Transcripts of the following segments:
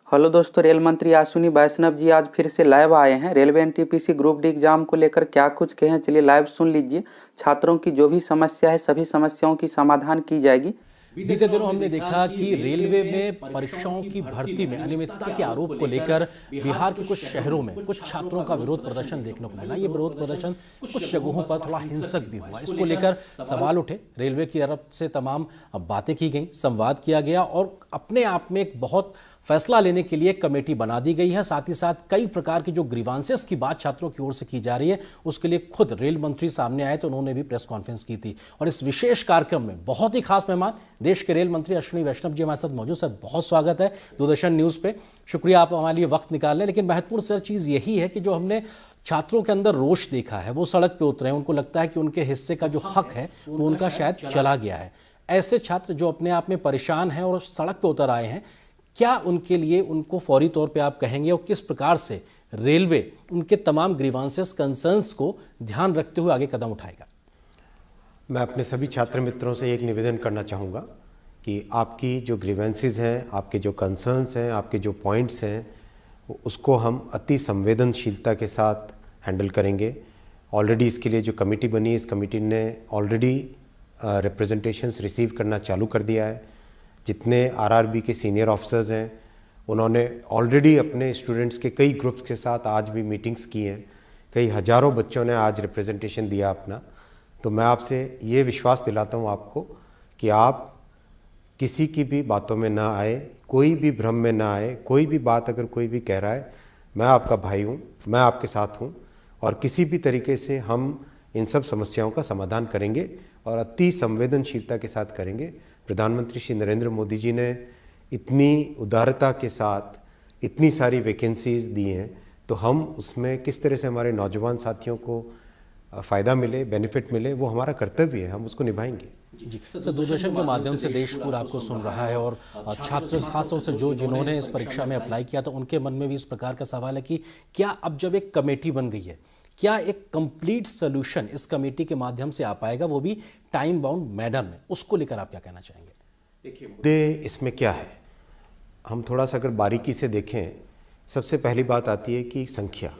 Hello दोस्तों, rail मंत्री अश्विनी वैष्णव जी आज फिर से लाइव आए हैं। Railway NTPC group D exam को लेकर क्या कुछ कहे हैं, चलिए लाइव सुन लीजिए। छात्रों की जो भी समस्या है सभी समस्याओं की समाधान की जाएगी। बीते दिनों हमने देखा कि रेलवे में परीक्षाओं की भर्ती में अनियमितता के आरोप को लेकर बिहार के कुछ शहरों में कुछ छात्रों का विरोध प्रदर्शन देखने को मिला। ये विरोध प्रदर्शन कुछ जगहों पर थोड़ा हिंसक भी हुआ। इसको लेकर सवाल उठे, रेलवे की तरफ से तमाम बातें की गई, संवाद किया गया और अपने आप में एक बहुत फैसला लेने के लिए कमेटी बना दी गई है। साथ ही साथ कई प्रकार की जो ग्रीवांसेस की बात छात्रों की ओर से की जा रही है उसके लिए खुद रेल मंत्री सामने आए तो उन्होंने भी प्रेस कॉन्फ्रेंस की थी। और इस विशेष कार्यक्रम में बहुत ही खास मेहमान देश के रेल मंत्री अश्विनी वैष्णव जी हमारे साथ मौजूद। सर, बहुत स्वागत है दूरदर्शन न्यूज़ पे। शुक्रिया आप हमारे लिए वक्त निकाल लें। लेकिन महत्वपूर्ण सर चीज़ यही है कि जो हमने छात्रों के अंदर रोष देखा है, वो सड़क पे उतरे हैं। उनको लगता है कि उनके हिस्से का जो हक है वो उनका शायद चला गया है। ऐसे छात्र जो अपने आप में परेशान हैं और सड़क पे उतर आए हैं, क्या उनके लिए उनको फौरी तौर पे आप कहेंगे और किस प्रकार से रेलवे उनके तमाम ग्रीवांसेस कंसर्न्स को ध्यान रखते हुए आगे कदम उठाएगा? मैं अपने सभी छात्र मित्रों से एक निवेदन करना चाहूँगा कि आपकी जो ग्रीवेंसेस हैं, आपके जो कंसर्न्स हैं, आपके जो पॉइंट्स हैं, उसको हम अति संवेदनशीलता के साथ हैंडल करेंगे। ऑलरेडी इसके लिए जो कमेटी बनी है, इस कमेटी ने ऑलरेडी रिप्रेजेंटेशंस रिसीव करना चालू कर दिया है। जितने आरआरबी के सीनियर ऑफिसर्स हैं उन्होंने ऑलरेडी अपने स्टूडेंट्स के कई ग्रुप्स के साथ आज भी मीटिंग्स की हैं। कई हज़ारों बच्चों ने आज रिप्रेजेंटेशन दिया अपना। तो मैं आपसे ये विश्वास दिलाता हूँ आपको कि आप किसी की भी बातों में ना आए, कोई भी भ्रम में ना आए। कोई भी बात अगर कोई भी कह रहा है, मैं आपका भाई हूँ, मैं आपके साथ हूँ और किसी भी तरीके से हम इन सब समस्याओं का समाधान करेंगे और अति संवेदनशीलता के साथ करेंगे। प्रधानमंत्री श्री नरेंद्र मोदी जी ने इतनी उदारता के साथ इतनी सारी वैकेंसीज दी हैं, तो हम उसमें किस तरह से हमारे नौजवान साथियों को फ़ायदा मिले, बेनिफिट मिले, वो हमारा कर्तव्य है, हम उसको निभाएंगे। जी सर, दूरदर्शन के माध्यम से देश पूरा आपको सुन रहा है और छात्र खासतौर से जिन्होंने इस परीक्षा में अप्लाई किया तो उनके मन में भी इस प्रकार का सवाल है कि क्या अब जब एक कमेटी बन गई है, क्या एक कंप्लीट सोल्यूशन इस कमेटी के माध्यम से आ पाएगा, वो भी टाइम बाउंड मैनर में? उसको लेकर आप क्या कहना चाहेंगे? देखिए, मुद्दे इसमें क्या है, हम थोड़ा सा अगर बारीकी से देखें, सबसे पहली बात आती है कि संख्या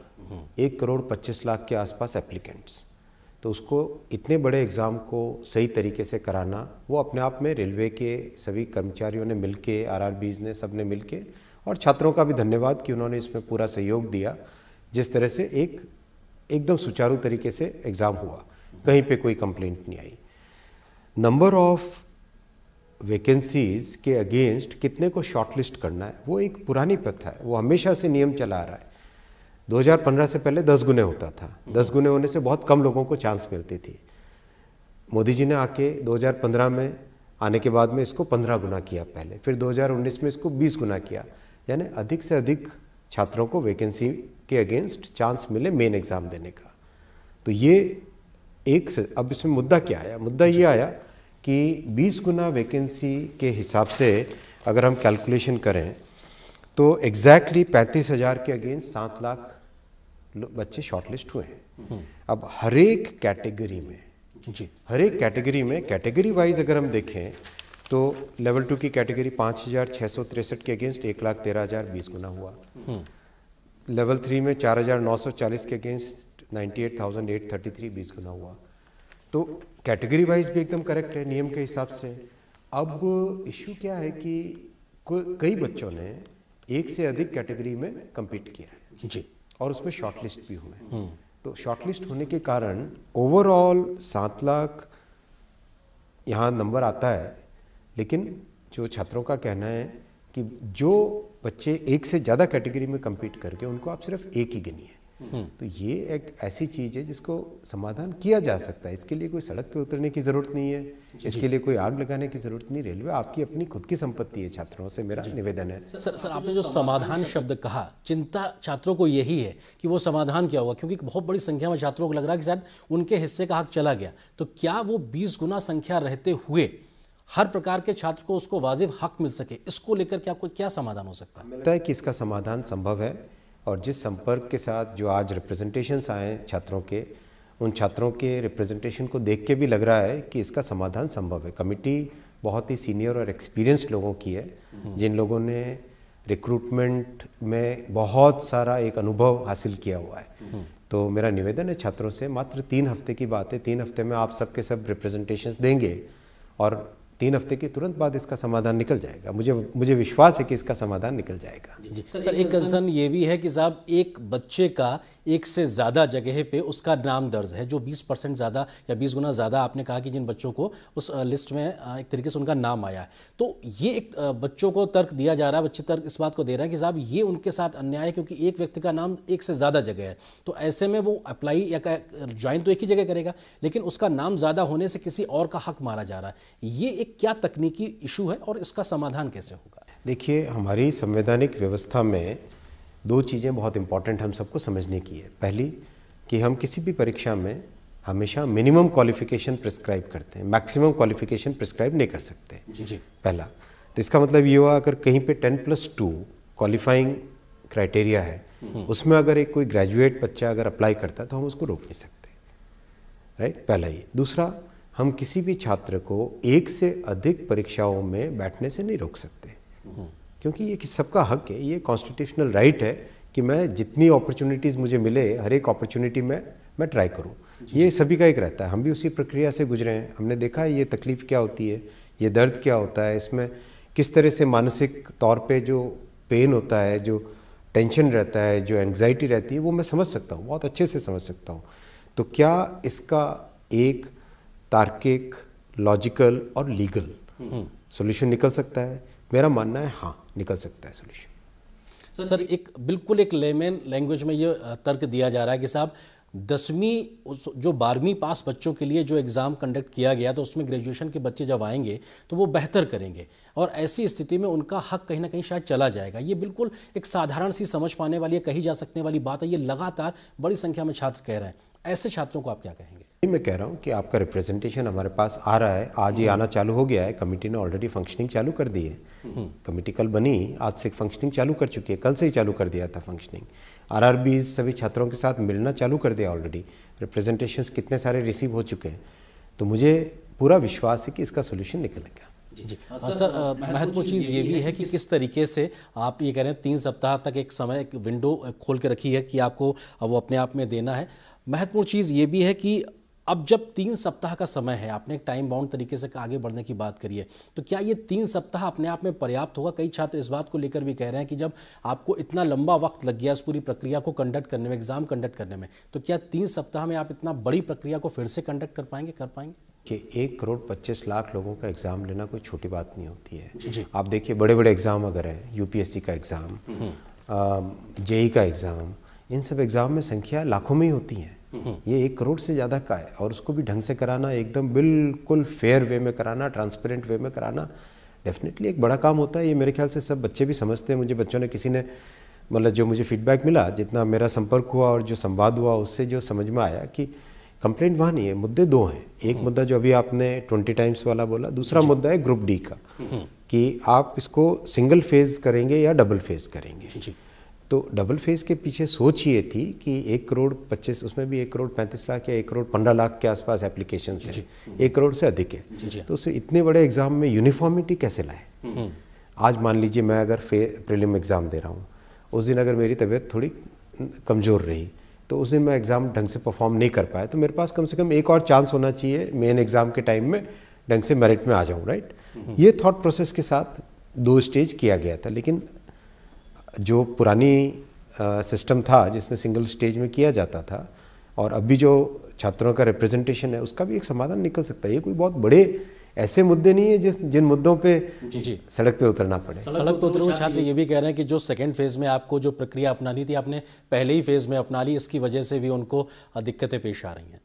1,25,00,000 के आसपास एप्लीकेंट्स। तो उसको इतने बड़े एग्ज़ाम को सही तरीके से कराना, वो अपने आप में रेलवे के सभी कर्मचारियों ने मिलके, आरआरबीज़ ने, सब ने मिलके, और छात्रों का भी धन्यवाद कि उन्होंने इसमें पूरा सहयोग दिया। जिस तरह से एकदम सुचारू तरीके से एग्ज़ाम हुआ, कहीं पे कोई कंप्लेंट नहीं आई। नंबर ऑफ वैकेंसीज के अगेंस्ट कितने को शॉर्टलिस्ट करना है, वो एक पुरानी प्रथा है, वो हमेशा से नियम चला आ रहा है। 2015 से पहले 10 गुने होता था। 10 गुने होने से बहुत कम लोगों को चांस मिलती थी। मोदी जी ने आके 2015 में आने के बाद में इसको 15 गुना किया पहले, फिर 2019 में इसको 20 गुना किया, यानी अधिक से अधिक छात्रों को वैकेंसी के अगेंस्ट चांस मिले मेन एग्ज़ाम देने का। तो ये एक से, अब इसमें मुद्दा क्या आया? मुद्दा ये आया कि 20 गुना वैकेंसी के हिसाब से अगर हम कैलकुलेशन करें तो एग्जैक्टली 35,000 के अगेंस्ट 7 लाख बच्चे शॉर्टलिस्ट हुए हैं। अब हर एक कैटेगरी में कैटेगरी वाइज अगर हम देखें तो लेवल 2 की कैटेगरी 5,663 के अगेंस्ट 1,13,000, 20 गुना हुआ। लेवल 3 में 4,940 के अगेंस्ट 98,833, 20 गुना हुआ। तो कैटेगरी वाइज भी एकदम करेक्ट है नियम के हिसाब से। अब इश्यू क्या है कि कई बच्चों ने एक से अधिक कैटेगरी में compete किया है जी, और उसमें शॉर्टलिस्ट भी हुए। तो शॉर्टलिस्ट होने के कारण ओवरऑल 7 लाख यहाँ नंबर आता है। लेकिन जो छात्रों का कहना है कि जो बच्चे एक से ज़्यादा कैटेगरी में compete करके, उनको आप सिर्फ एक ही गिनिए। तो ये एक ऐसी चीज़ है जिसको समाधान किया जा सकता है। इसके लिए कोई सड़क पे उतरने की ज़रूरत नहीं है, इसके लिए कोई आग लगाने की ज़रूरत नहीं। रेलवे आपकी अपनी खुद की संपत्ति है। छात्रों से मेरा निवेदन है। सर, आपने जो समाधान शब्द कहा, चिंता छात्रों को यही है कि वो समाधान क्या होगा, क्योंकि बहुत बड़ी संख्या में छात्रों को लग रहा है कि शायद उनके हिस्से का हक चला गया। तो क्या वो 20 गुना संख्या रहते हुए हर प्रकार के छात्र को उसको वाजिब हक मिल सके, इसको लेकर क्या समाधान हो सकता है? लगता है कि इसका समाधान संभव है और जिस संपर्क के साथ जो आज रिप्रेजेंटेशंस आए हैं छात्रों के, उन छात्रों के रिप्रेजेंटेशन को देख के भी लग रहा है कि इसका समाधान संभव है। कमेटी बहुत ही सीनियर और एक्सपीरियंस्ड लोगों की है, जिन लोगों ने रिक्रूटमेंट में बहुत सारा एक अनुभव हासिल किया हुआ है। तो मेरा निवेदन है छात्रों से, मात्र 3 हफ्ते की बात है, 3 हफ्ते में आप सबके सब रिप्रेजेंटेशंस देंगे और 3 हफ्ते के तुरंत बाद इसका समाधान निकल जाएगा। मुझे विश्वास है कि इसका समाधान निकल जाएगा। जी सर, एक कंसर्न ये भी है कि साहब एक बच्चे का एक से ज़्यादा जगह पे उसका नाम दर्ज है, जो 20% ज़्यादा या 20 गुना ज़्यादा आपने कहा कि जिन बच्चों को उस लिस्ट में एक तरीके से उनका नाम आया है, तो ये एक बच्चों को तर्क दिया जा रहा है, बच्चे तर्क इस बात को दे रहे हैं कि साहब ये उनके साथ अन्याय है क्योंकि एक व्यक्ति का नाम एक से ज़्यादा जगह है। तो ऐसे में वो अप्लाई या ज्वाइन तो एक ही जगह करेगा, लेकिन उसका नाम ज़्यादा होने से किसी और का हक मारा जा रहा है। ये एक क्या तकनीकी इशू है और इसका समाधान कैसे होगा? देखिए, हमारी संवैधानिक व्यवस्था में 2 चीज़ें बहुत इंपॉर्टेंट हम सबको समझने की है। पहली कि हम किसी भी परीक्षा में हमेशा मिनिमम क्वालिफिकेशन प्रिस्क्राइब करते हैं, मैक्सिमम क्वालिफिकेशन प्रिस्क्राइब नहीं कर सकते। जी। पहला तो इसका मतलब ये हुआ, अगर कहीं पे 10+2 क्वालिफाइंग क्राइटेरिया है, उसमें अगर एक कोई ग्रेजुएट बच्चा अगर अप्लाई करता है तो हम उसको रोक नहीं सकते, राइट। पहला ये। दूसरा, हम किसी भी छात्र को एक से अधिक परीक्षाओं में बैठने से नहीं रोक सकते, क्योंकि ये सबका हक है, ये कॉन्स्टिट्यूशनल राइट है कि मैं जितनी अपॉर्चुनिटीज़ मुझे मिले हर एक अपॉर्चुनिटी में मैं ट्राई करूं। ये सभी का एक रहता है, हम भी उसी प्रक्रिया से गुजरे हैं, हमने देखा है ये तकलीफ़ क्या होती है, ये दर्द क्या होता है, इसमें किस तरह से मानसिक तौर पे जो पेन होता है, जो टेंशन रहता है, जो एंग्जाइटी रहती है, वो मैं समझ सकता हूँ, बहुत अच्छे से समझ सकता हूँ। तो क्या इसका एक तार्किक, लॉजिकल और लीगल सॉल्यूशन निकल सकता है? मेरा मानना है हाँ, निकल सकता है सॉल्यूशन। सर एक बिल्कुल एक लेमन लैंग्वेज में ये तर्क दिया जा रहा है कि साहब 10वीं जो 12वीं पास बच्चों के लिए जो एग्ज़ाम कंडक्ट किया गया तो उसमें ग्रेजुएशन के बच्चे जब आएंगे तो वो बेहतर करेंगे और ऐसी स्थिति में उनका हक कहीं ना कहीं शायद चला जाएगा। ये बिल्कुल एक साधारण सी समझ पाने वाली, कही जा सकने वाली बात है। ये लगातार बड़ी संख्या में छात्र कह रहे हैं, ऐसे छात्रों को आप क्या कहेंगे? मैं कह रहा हूँ कि आपका रिप्रेजेंटेशन हमारे पास आ रहा है, आज ही आना चालू हो गया है। कमेटी ने ऑलरेडी फंक्शनिंग चालू कर दी है। कमेटी कल बनी, आज से फंक्शनिंग चालू कर चुकी है, कल से ही चालू कर दिया था फंक्शनिंग। आरआरबी सभी छात्रों के साथ मिलना चालू कर दिया ऑलरेडी। रिप्रेजेंटेशंस कितने सारे रिसीव हो चुके हैं, तो मुझे पूरा विश्वास है कि इसका सोल्यूशन निकलेगा। जी सर, महत्वपूर्ण चीज़ ये भी है कि किस तरीके से आप ये कह रहे हैं 3 सप्ताह तक एक समय, एक विंडो खोल के रखी है कि आपको वो अपने आप में देना है। महत्वपूर्ण चीज़ ये भी है कि अब जब 3 सप्ताह का समय है, आपने एक टाइम बाउंड तरीके से आगे बढ़ने की बात करी है, तो क्या ये 3 सप्ताह अपने आप में पर्याप्त होगा? कई छात्र इस बात को लेकर भी कह रहे हैं कि जब आपको इतना लंबा वक्त लग गया इस पूरी प्रक्रिया को कंडक्ट करने में, एग्जाम कंडक्ट करने में, तो क्या 3 सप्ताह में आप इतना बड़ी प्रक्रिया को फिर से कंडक्ट कर पाएंगे? कि 1,25,00,000 लोगों का एग्ज़ाम लेना कोई छोटी बात नहीं होती है। जी। आप देखिए, बड़े बड़े एग्ज़ाम अगर हैं, यूपीएससी का एग्ज़ाम, जेई का एग्ज़ाम, इन सब एग्ज़ाम में संख्या लाखों में ही होती है। ये 1 करोड़ से ज़्यादा का है और उसको भी ढंग से कराना, एकदम बिल्कुल फेयर वे में कराना, ट्रांसपेरेंट वे में कराना, डेफिनेटली एक बड़ा काम होता है। ये मेरे ख्याल से सब बच्चे भी समझते हैं। मुझे बच्चों ने, किसी ने, मतलब जो मुझे फीडबैक मिला, जितना मेरा संपर्क हुआ और जो संवाद हुआ, उससे जो समझ में आया कि कंप्लेंट वहाँ नहीं है, मुद्दे 2 हैं। एक मुद्दा जो अभी आपने 20 टाइम्स वाला बोला, दूसरा मुद्दा है ग्रुप डी का, कि आप इसको सिंगल फेज करेंगे या डबल फेज करेंगे। तो डबल फेज के पीछे सोच ये थी कि 1,25,00,000, उसमें भी 1,35,00,000 या 1,15,00,000 के आसपास एप्लीकेशन है, 1 करोड़ से अधिक है। तो उससे इतने बड़े एग्जाम में यूनिफॉर्मिटी कैसे लाए? आज मान लीजिए मैं अगर प्रीलिम एग्जाम दे रहा हूँ, उस दिन अगर मेरी तबीयत थोड़ी कमज़ोर रही, तो उस दिन मैं एग्ज़ाम ढंग से परफॉर्म नहीं कर पाया, तो मेरे पास कम से कम एक और चांस होना चाहिए मेन एग्ज़ाम के टाइम में ढंग से मेरिट में आ जाऊँ, राइट। ये थॉट प्रोसेस के साथ 2 स्टेज किया गया था। लेकिन जो पुरानी सिस्टम था जिसमें सिंगल स्टेज में किया जाता था, और अभी जो छात्रों का रिप्रेजेंटेशन है, उसका भी एक समाधान निकल सकता है। ये कोई बहुत बड़े ऐसे मुद्दे नहीं है जिन मुद्दों पे सड़क पे उतरना पड़े। सड़क पे उतरे हुए छात्र ये भी कह रहे हैं कि जो सेकंड फेज में आपको जो प्रक्रिया अपनानी थी, आपने पहले ही फेज में अपना ली, इसकी वजह से भी उनको दिक्कतें पेश आ रही हैं।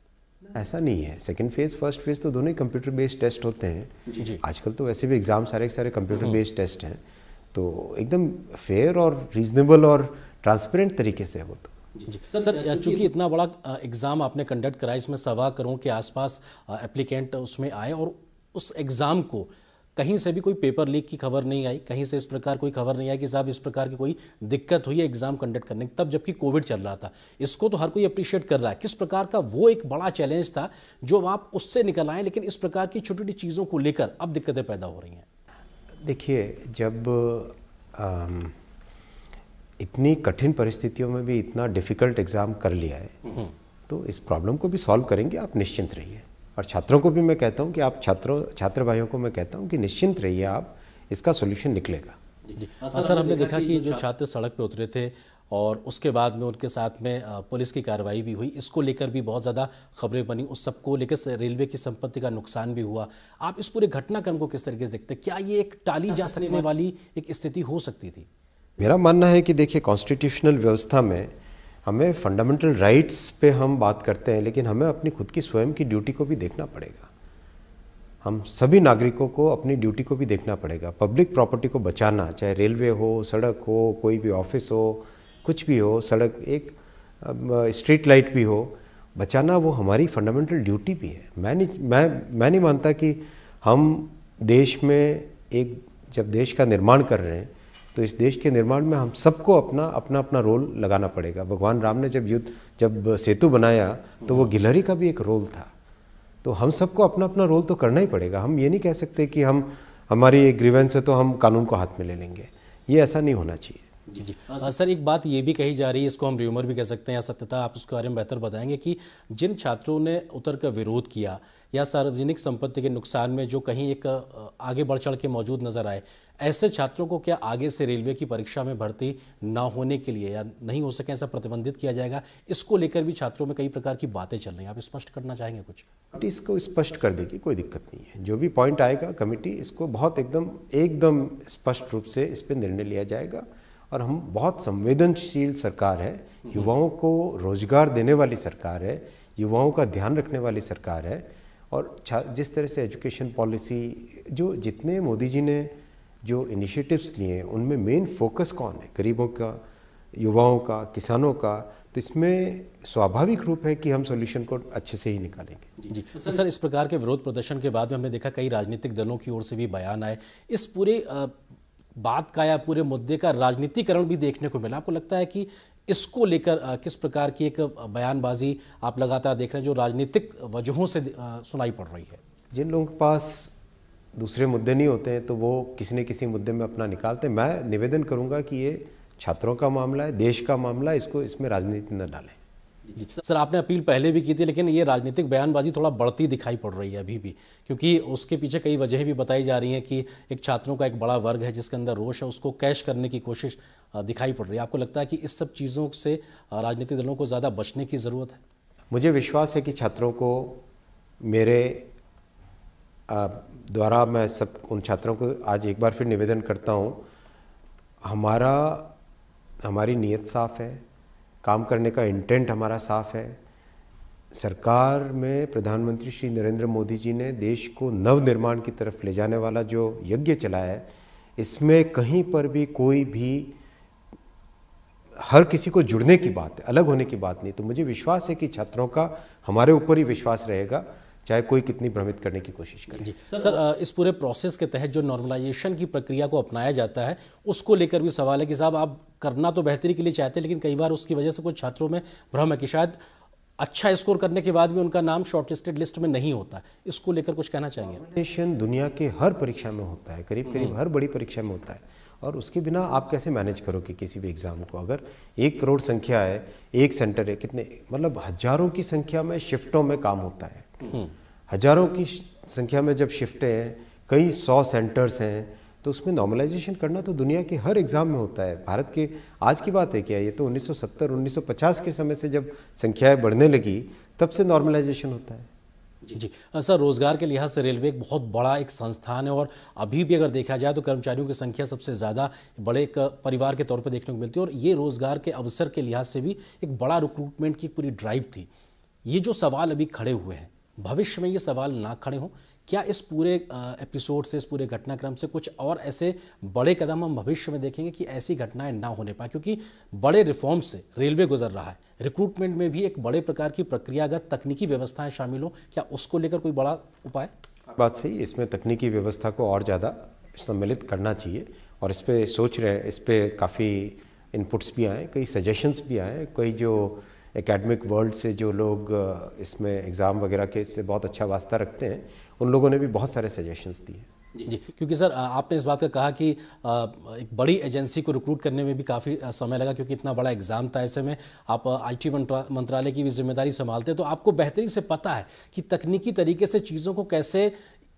ऐसा नहीं है, सेकंड फेज फर्स्ट फेज तो दोनों ही कंप्यूटर बेस्ड टेस्ट होते हैं। आजकल तो वैसे भी एग्जाम सारे कंप्यूटर बेस्ड टेस्ट हैं, तो एकदम फेयर और रीजनेबल और ट्रांसपेरेंट तरीके से वो तो। जी सर, चूंकि इतना बड़ा एग्ज़ाम आपने कंडक्ट कराया, इसमें 1.25 करोड़ के आसपास एप्लीकेंट उसमें आए, और उस एग्ज़ाम को कहीं से भी कोई पेपर लीक की खबर नहीं आई, कहीं से इस प्रकार कोई खबर नहीं आई कि साहब इस प्रकार की कोई दिक्कत हुई है एग्ज़ाम कंडक्ट करने की, तब जबकि कोविड चल रहा था। इसको तो हर कोई अप्रिशिएट कर रहा है। किस प्रकार का वो एक बड़ा चैलेंज था जो आप उससे निकल आए, लेकिन इस प्रकार की छोटी छोटी चीज़ों को लेकर अब दिक्कतें पैदा हो रही हैं? देखिए, जब इतनी कठिन परिस्थितियों में भी इतना डिफ़िकल्ट एग्ज़ाम कर लिया है, तो इस प्रॉब्लम को भी सॉल्व करेंगे, आप निश्चिंत रहिए। और छात्रों को भी मैं कहता हूँ कि आप छात्र भाइयों को मैं कहता हूँ कि निश्चिंत रहिए, आप इसका सॉल्यूशन निकलेगा। जी सर, हमने देखा कि जो छात्र सड़क पे उतरे थे और उसके बाद में उनके साथ में पुलिस की कार्रवाई भी हुई, इसको लेकर भी बहुत ज़्यादा खबरें बनी, उस सबको लेकर रेलवे की संपत्ति का नुकसान भी हुआ। आप इस पूरे घटनाक्रम को किस तरीके से देखते हैं? क्या ये एक टाली जा सकने वाली एक स्थिति हो सकती थी? मेरा मानना है कि देखिए, कॉन्स्टिट्यूशनल व्यवस्था में हमें फंडामेंटल राइट्स पे हम बात करते हैं, लेकिन हमें अपनी खुद की स्वयं की ड्यूटी को भी देखना पड़ेगा। हम सभी नागरिकों को अपनी ड्यूटी को भी देखना पड़ेगा। पब्लिक प्रॉपर्टी को बचाना, चाहे रेलवे हो, सड़क हो, कोई भी ऑफिस हो, कुछ भी हो, सड़क, एक स्ट्रीट लाइट भी हो, बचाना वो हमारी फंडामेंटल ड्यूटी भी है। मैं नहीं मानता कि हम देश में जब देश का निर्माण कर रहे हैं, तो इस देश के निर्माण में हम सबको अपना रोल लगाना पड़ेगा। भगवान राम ने जब सेतु बनाया तो वो गिलहरी का भी एक रोल था। तो हम सबको अपना रोल तो करना ही पड़ेगा। हम ये नहीं कह सकते कि हमारी एक ग्रीवेंस है तो हम कानून को हाथ में ले लेंगे, ये ऐसा नहीं होना चाहिए। जी सर, एक बात ये भी कही जा रही है, इसको हम र्यूमर भी कह सकते हैं या सत्यता, आप उसके बारे में बेहतर बताएंगे, कि जिन छात्रों ने उतर कर विरोध किया या सार्वजनिक संपत्ति के नुकसान में जो कहीं एक आगे बढ़ चढ़ के मौजूद नजर आए, ऐसे छात्रों को क्या आगे से रेलवे की परीक्षा में भर्ती ना होने के लिए या नहीं हो सके ऐसा प्रतिबंधित किया जाएगा? इसको लेकर भी छात्रों में कई प्रकार की बातें चल रही हैं, आप स्पष्ट करना चाहेंगे कुछ? इसको स्पष्ट कर देगी, कोई दिक्कत नहीं है। जो भी पॉइंट आएगा, कमेटी इसको बहुत एकदम स्पष्ट रूप से इस पर निर्णय लिया जाएगा। और हम बहुत संवेदनशील सरकार है, युवाओं को रोजगार देने वाली सरकार है, युवाओं का ध्यान रखने वाली सरकार है। और जिस तरह से एजुकेशन पॉलिसी, जितने मोदी जी ने जो इनिशिएटिव्स लिए, उनमें मेन फोकस कौन है? गरीबों का, युवाओं का, किसानों का। तो इसमें स्वाभाविक रूप है कि हम सॉल्यूशन को अच्छे से ही निकालेंगे। जी सर, इस प्रकार के विरोध प्रदर्शन के बाद में हमने देखा कई राजनीतिक दलों की ओर से भी बयान आए। इस पूरे बात का या पूरे मुद्दे का राजनीतिकरण भी देखने को मिला। आपको लगता है कि इसको लेकर किस प्रकार की एक बयानबाजी आप लगातार देख रहे हैं जो राजनीतिक वजहों से सुनाई पड़ रही है? जिन लोगों के पास दूसरे मुद्दे नहीं होते हैं तो वो किसी न किसी मुद्दे में अपना निकालते हैं। मैं निवेदन करूंगा कि ये छात्रों का मामला है, देश का मामला है, इसमें राजनीति न डालें। जी सर, आपने अपील पहले भी की थी, लेकिन ये राजनीतिक बयानबाजी थोड़ा बढ़ती दिखाई पड़ रही है अभी भी, क्योंकि उसके पीछे कई वजहें भी बताई जा रही हैं कि एक छात्रों का एक बड़ा वर्ग है जिसके अंदर रोष है, उसको कैश करने की कोशिश दिखाई पड़ रही है। आपको लगता है कि इस सब चीज़ों से राजनीतिक दलों को ज़्यादा बचने की ज़रूरत है? मुझे विश्वास है कि छात्रों को मेरे द्वारा, मैं सब उन छात्रों को आज एक बार फिर निवेदन करता हूँ, हमारी नीयत साफ़ है, काम करने का इंटेंट हमारा साफ है। सरकार में प्रधानमंत्री श्री नरेंद्र मोदी जी ने देश को नवनिर्माण की तरफ ले जाने वाला जो यज्ञ चलाया है, इसमें कहीं पर भी कोई भी हर किसी को जुड़ने की बात है, अलग होने की बात नहीं। तो मुझे विश्वास है कि छात्रों का हमारे ऊपर ही विश्वास रहेगा, चाहे कोई कितनी भ्रमित करने की कोशिश करे। जी सर, इस पूरे प्रोसेस के तहत जो नॉर्मलाइजेशन की प्रक्रिया को अपनाया जाता है, उसको लेकर भी सवाल है कि साहब आप करना तो बेहतरी के लिए चाहते हैं, लेकिन कई बार उसकी वजह से कुछ छात्रों में भ्रम है कि शायद अच्छा स्कोर करने के बाद भी उनका नाम शॉर्टलिस्टेड लिस्ट में नहीं होता। इसको लेकर कुछ कहना चाहेंगे? नॉर्मलाइजेशन दुनिया के हर परीक्षा में होता है, करीब हर बड़ी परीक्षा में होता है। और उसके बिना आप कैसे मैनेज करोगे किसी भी एग्ज़ाम को? अगर 1 करोड़ संख्या है, एक सेंटर है, कितने मतलब हजारों की संख्या में शिफ्टों में काम होता है। हजारों की संख्या में जब शिफ्टें हैं, कई 100 सेंटर्स हैं, तो उसमें नॉर्मलाइजेशन करना तो दुनिया के हर एग्ज़ाम में होता है। भारत के आज की बात है क्या? ये तो 1970-1950 के समय से जब संख्याएं बढ़ने लगी, तब से नॉर्मलाइजेशन होता है। जी सर, रोजगार के लिहाज से रेलवे एक बहुत बड़ा एक संस्थान है और अभी भी अगर देखा जाए तो कर्मचारियों की संख्या सबसे ज़्यादा बड़े एक परिवार के तौर पर देखने को मिलती है और ये रोजगार के अवसर के लिहाज से भी एक बड़ा रिक्रूटमेंट की पूरी ड्राइव थी। ये जो सवाल अभी खड़े हुए हैं, भविष्य में ये सवाल ना खड़े हों, क्या इस पूरे एपिसोड से, इस पूरे घटनाक्रम से कुछ और ऐसे बड़े कदम हम भविष्य में देखेंगे कि ऐसी घटनाएं ना होने पाए? क्योंकि बड़े रिफॉर्म से रेलवे गुजर रहा है, रिक्रूटमेंट में भी एक बड़े प्रकार की प्रक्रियागत तकनीकी व्यवस्थाएं शामिल हो, क्या उसको लेकर कोई बड़ा उपाय? बात सही, इसमें तकनीकी व्यवस्था को और ज़्यादा सम्मिलित करना चाहिए और इस पर सोच रहे हैं। इस पर काफ़ी इनपुट्स भी आए, कई सजेशंस भी आए, कई जो एकेडमिक वर्ल्ड से जो लोग इसमें एग्ज़ाम वगैरह के से बहुत अच्छा वास्ता रखते हैं, उन लोगों ने भी बहुत सारे सजेशंस दिए। जी, क्योंकि सर आपने इस बात का कहा कि एक बड़ी एजेंसी को रिक्रूट करने में भी काफ़ी समय लगा, क्योंकि इतना बड़ा एग्जाम था। ऐसे में आप आईटी मंत्रालय की भी जिम्मेदारी संभालते हैं, तो आपको बेहतरी से पता है कि तकनीकी तरीके से चीज़ों को कैसे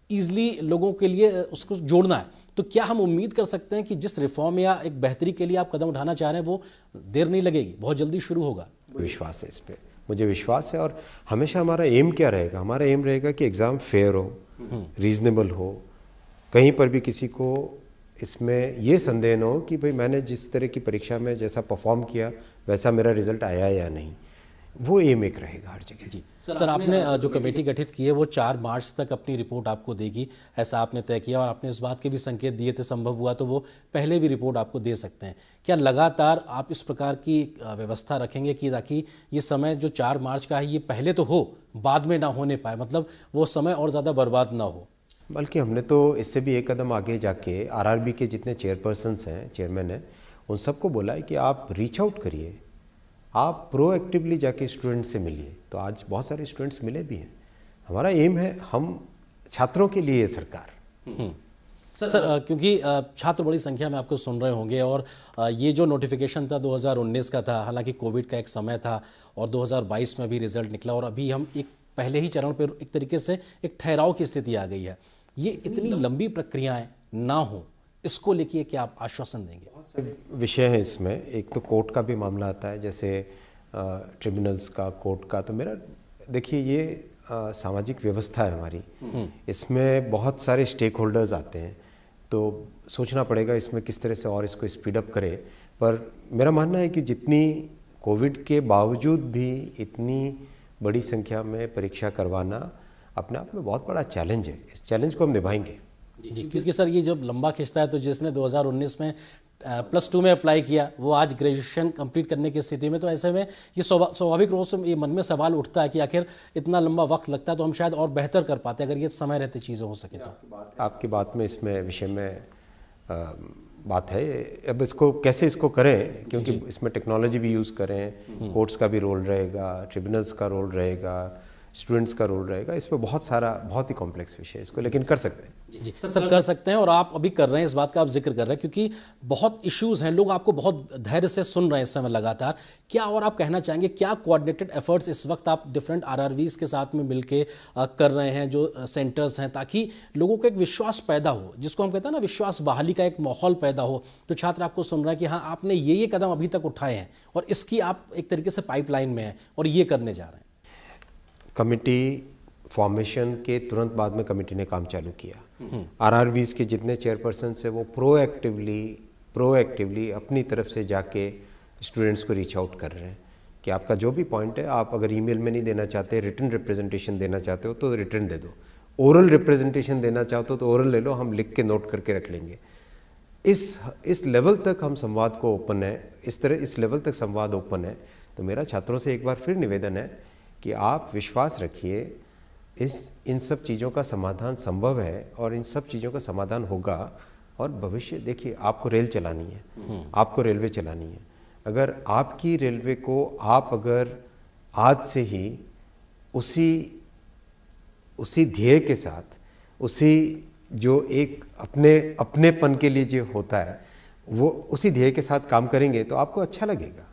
ईजिली लोगों के लिए उसको जोड़ना है। तो क्या हम उम्मीद कर सकते हैं कि जिस रिफॉर्म या एक बेहतरी के लिए आप कदम उठाना चाह रहे हैं वो देर नहीं लगेगी, बहुत जल्दी शुरू होगा? विश्वास है इस पे, मुझे विश्वास है। और हमेशा हमारा एम क्या रहेगा? हमारा एम रहेगा कि एग्ज़ाम फेयर हो, रीजनेबल हो, कहीं पर भी किसी को इसमें ये संदेह न हो कि भाई मैंने जिस तरह की परीक्षा में जैसा परफॉर्म किया वैसा मेरा रिजल्ट आया या नहीं। वो एम एक रहेगा हर जगह। जी सर, आपने जो कमेटी गठित की है वो 4 मार्च तक अपनी रिपोर्ट आपको देगी, ऐसा आपने तय किया, और आपने इस बात के भी संकेत दिए थे संभव हुआ तो वो पहले भी रिपोर्ट आपको दे सकते हैं। क्या लगातार आप इस प्रकार की व्यवस्था रखेंगे कि ताकि ये समय जो 4 मार्च का है ये पहले तो हो, बाद में ना होने पाए, मतलब वो समय और ज़्यादा बर्बाद ना हो? बल्कि हमने तो इससे भी एक कदम आगे जाके आरआरबी के जितने चेयरपर्सन्स हैं, चेयरमैन हैं, उन सबको बोला है कि आप रीच आउट करिए, आप प्रोएक्टिवली जाके स्टूडेंट से मिलिए। तो आज बहुत सारे स्टूडेंट्स मिले भी हैं। हमारा एम है, हम छात्रों के लिए सरकार। सर क्योंकि छात्र बड़ी संख्या में आपको सुन रहे होंगे, और ये जो नोटिफिकेशन था 2019 का था, हालांकि कोविड का एक समय था, और 2022 में भी रिजल्ट निकला, और अभी हम एक पहले ही चरण पर एक तरीके से एक ठहराव की स्थिति आ गई है। ये इतनी लंबी प्रक्रियाएं ना हो, इसको लेके क्या आप आश्वासन देंगे? बहुत से विषय हैं इसमें। एक तो कोर्ट का भी मामला आता है, जैसे ट्रिब्यूनल्स का, कोर्ट का। तो मेरा देखिए, ये सामाजिक व्यवस्था है हमारी, इसमें बहुत सारे स्टेक होल्डर्स आते हैं, तो सोचना पड़ेगा इसमें किस तरह से और इसको स्पीड अप करें। पर मेरा मानना है कि जितनी कोविड के बावजूद भी इतनी बड़ी संख्या में परीक्षा करवाना अपने आप में बहुत बड़ा चैलेंज है। इस चैलेंज को हम निभाएंगे। जी, क्योंकि सर ये जब लंबा खिंचता है, तो जिसने 2019 में +2 में अप्लाई किया वो आज ग्रेजुएशन कंप्लीट करने की स्थिति में, तो ऐसे में ये स्वाभाविक रूप से ये मन में सवाल उठता है कि आखिर इतना लंबा वक्त लगता है तो हम शायद और बेहतर कर पाते अगर ये समय रहते चीज़ें हो सके तो। आपकी बात में इसमें विषय में बात है। अब इसको कैसे इसको करें, क्योंकि इसमें टेक्नोलॉजी भी यूज़ करें, कोर्ट्स का भी रोल रहेगा, ट्रिब्यूनल्स का रोल रहेगा, स्टूडेंट्स का रोल रहेगा। इस पर बहुत ही कॉम्प्लेक्स विषय है इसको, लेकिन कर सकते हैं। जी सर, कर सकते हैं, और आप अभी कर रहे हैं, इस बात का आप जिक्र कर रहे हैं, क्योंकि बहुत इश्यूज हैं, लोग आपको बहुत धैर्य से सुन रहे हैं इस समय लगातार। क्या और आप कहना चाहेंगे, क्या कोऑर्डिनेटेड एफर्ट्स इस वक्त आप डिफरेंट आरआरवीज के साथ में मिलके कर रहे हैं, जो सेंटर्स हैं, ताकि लोगों को एक विश्वास पैदा हो, जिसको हम कहते हैं ना विश्वास बहाली का एक माहौल पैदा हो? तो छात्र आपको सुन रहे हैं कि हाँ, आपने ये कदम अभी तक उठाए हैं और इसकी आप एक तरीके से पाइपलाइन में हैं और ये करने जा रहे हैं। कमेटी फॉर्मेशन के तुरंत बाद में कमेटी ने काम चालू किया। आरआरबीज के जितने चेयरपर्सन है वो प्रोएक्टिवली अपनी तरफ से जाके स्टूडेंट्स को रीच आउट कर रहे हैं कि आपका जो भी पॉइंट है, आप अगर ईमेल में नहीं देना चाहते, रिटन रिप्रेजेंटेशन देना चाहते हो तो रिटन दे दो, ओरल रिप्रेजेंटेशन देना चाहते हो तो ओरल ले लो, हम लिख के नोट करके रख लेंगे। इस लेवल तक हम संवाद को ओपन है, इस लेवल तक संवाद ओपन है। तो मेरा छात्रों से एक बार फिर निवेदन है कि आप विश्वास रखिए, इन सब चीज़ों का समाधान संभव है और इन सब चीज़ों का समाधान होगा। और भविष्य देखिए, आपको रेल चलानी है, आपको रेलवे चलानी है। अगर आपकी रेलवे को आप अगर आज से ही उसी ध्येय के साथ, उसी जो एक अपनेपन के लिए जो होता है, वो उसी ध्येय के साथ काम करेंगे तो आपको अच्छा लगेगा।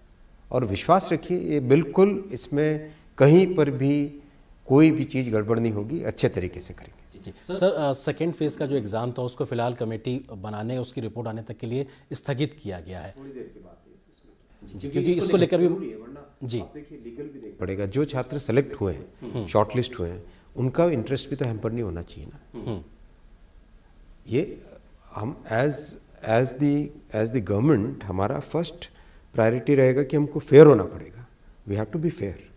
और विश्वास रखिए, ये बिल्कुल इसमें कहीं पर भी कोई भी चीज़ गड़बड़ नहीं होगी, अच्छे तरीके से करेंगे। जी सर, सेकेंड फेज का जो एग्ज़ाम था उसको फिलहाल कमेटी बनाने, उसकी रिपोर्ट आने तक के लिए स्थगित किया गया है। थोड़ी देर के बाद जी, क्योंकि इसको लेकर भी जी देखिए लीगल भी देखना पड़ेगा। जो छात्र सेलेक्ट हुए हैं, शॉर्टलिस्ट हुए हैं, उनका इंटरेस्ट भी तो हैम्पर नहीं होना चाहिए ना। ये हम एज द गवर्नमेंट, हमारा फर्स्ट प्रायोरिटी रहेगा कि हमको फेयर होना पड़ेगा। We have to be fair.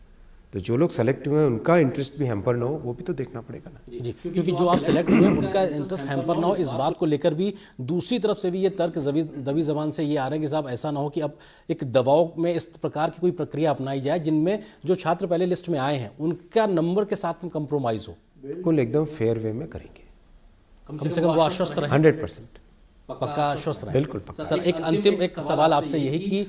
तो जो लोग सेलेक्ट हुए हैं उनका इंटरेस्ट भी हैम्पर ना हो, वो भी तो देखना पड़ेगा ना। जी, क्योंकि जो आप सेलेक्ट हुए हैं उनका इंटरेस्ट हैम्पर ना हो, इस बात को लेकर भी दूसरी तरफ से भी ये तर्क दबी जबान से ये आ रहा है कि साहब ऐसा ना हो कि अब एक दबाव में इस प्रकार की कोई प्रक्रिया अपनाई जाए जिनमें जो छात्र पहले लिस्ट में आए हैं उनका नंबर के साथ में कंप्रोमाइज हो। बिल्कुल एकदम फेयर वे में करेंगे, कम से कम वो आश्वस्त रहे। 100% पक्का आश्वस्त रहे। बिल्कुल पक्का। सर, एक अंतिम एक सवाल आपसे यही कि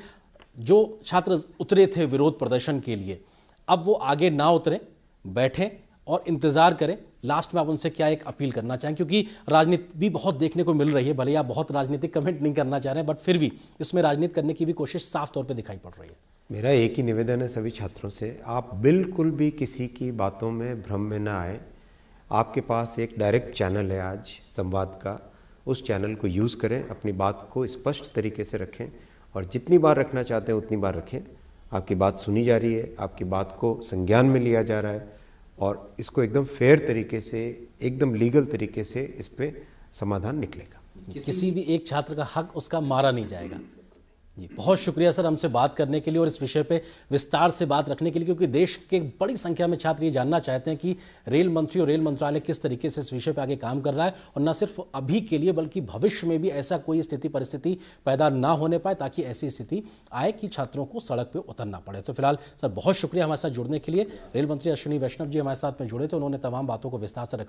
जो छात्र उतरे थे विरोध प्रदर्शन के लिए, अब वो आगे ना उतरें, बैठें और इंतजार करें लास्ट में आप उनसे क्या एक अपील करना चाहें, क्योंकि राजनीति भी बहुत देखने को मिल रही है, भले आप बहुत राजनीतिक कमेंट नहीं करना चाह रहे हैं, बट फिर भी इसमें राजनीति करने की भी कोशिश साफ तौर पे दिखाई पड़ रही है। मेरा एक ही निवेदन है सभी छात्रों से, आप बिल्कुल भी किसी की बातों में भ्रम में ना आए। आपके पास एक डायरेक्ट चैनल है आज संवाद का, उस चैनल को यूज़ करें, अपनी बात को स्पष्ट तरीके से रखें और जितनी बार रखना चाहते हैं उतनी बार रखें। आपकी बात सुनी जा रही है, आपकी बात को संज्ञान में लिया जा रहा है और इसको एकदम फेयर तरीके से, एकदम लीगल तरीके से इस पे समाधान निकलेगा। किसी भी एक छात्र का हक उसका मारा नहीं जाएगा। जी, बहुत शुक्रिया सर हमसे बात करने के लिए और इस विषय पे विस्तार से बात रखने के लिए, क्योंकि देश के बड़ी संख्या में छात्र ये जानना चाहते हैं कि रेल मंत्री और रेल मंत्रालय किस तरीके से इस विषय पे आगे काम कर रहा है और न सिर्फ अभी के लिए बल्कि भविष्य में भी ऐसा कोई स्थिति परिस्थिति पैदा ना होने पाए, ताकि ऐसी स्थिति आए कि छात्रों को सड़क पर उतरना पड़े। तो फिलहाल सर बहुत शुक्रिया हमारे साथ जुड़ने के लिए। रेल मंत्री अश्विनी वैष्णव जी हमारे साथ में जुड़े थे, उन्होंने तमाम बातों को विस्तार से रखा।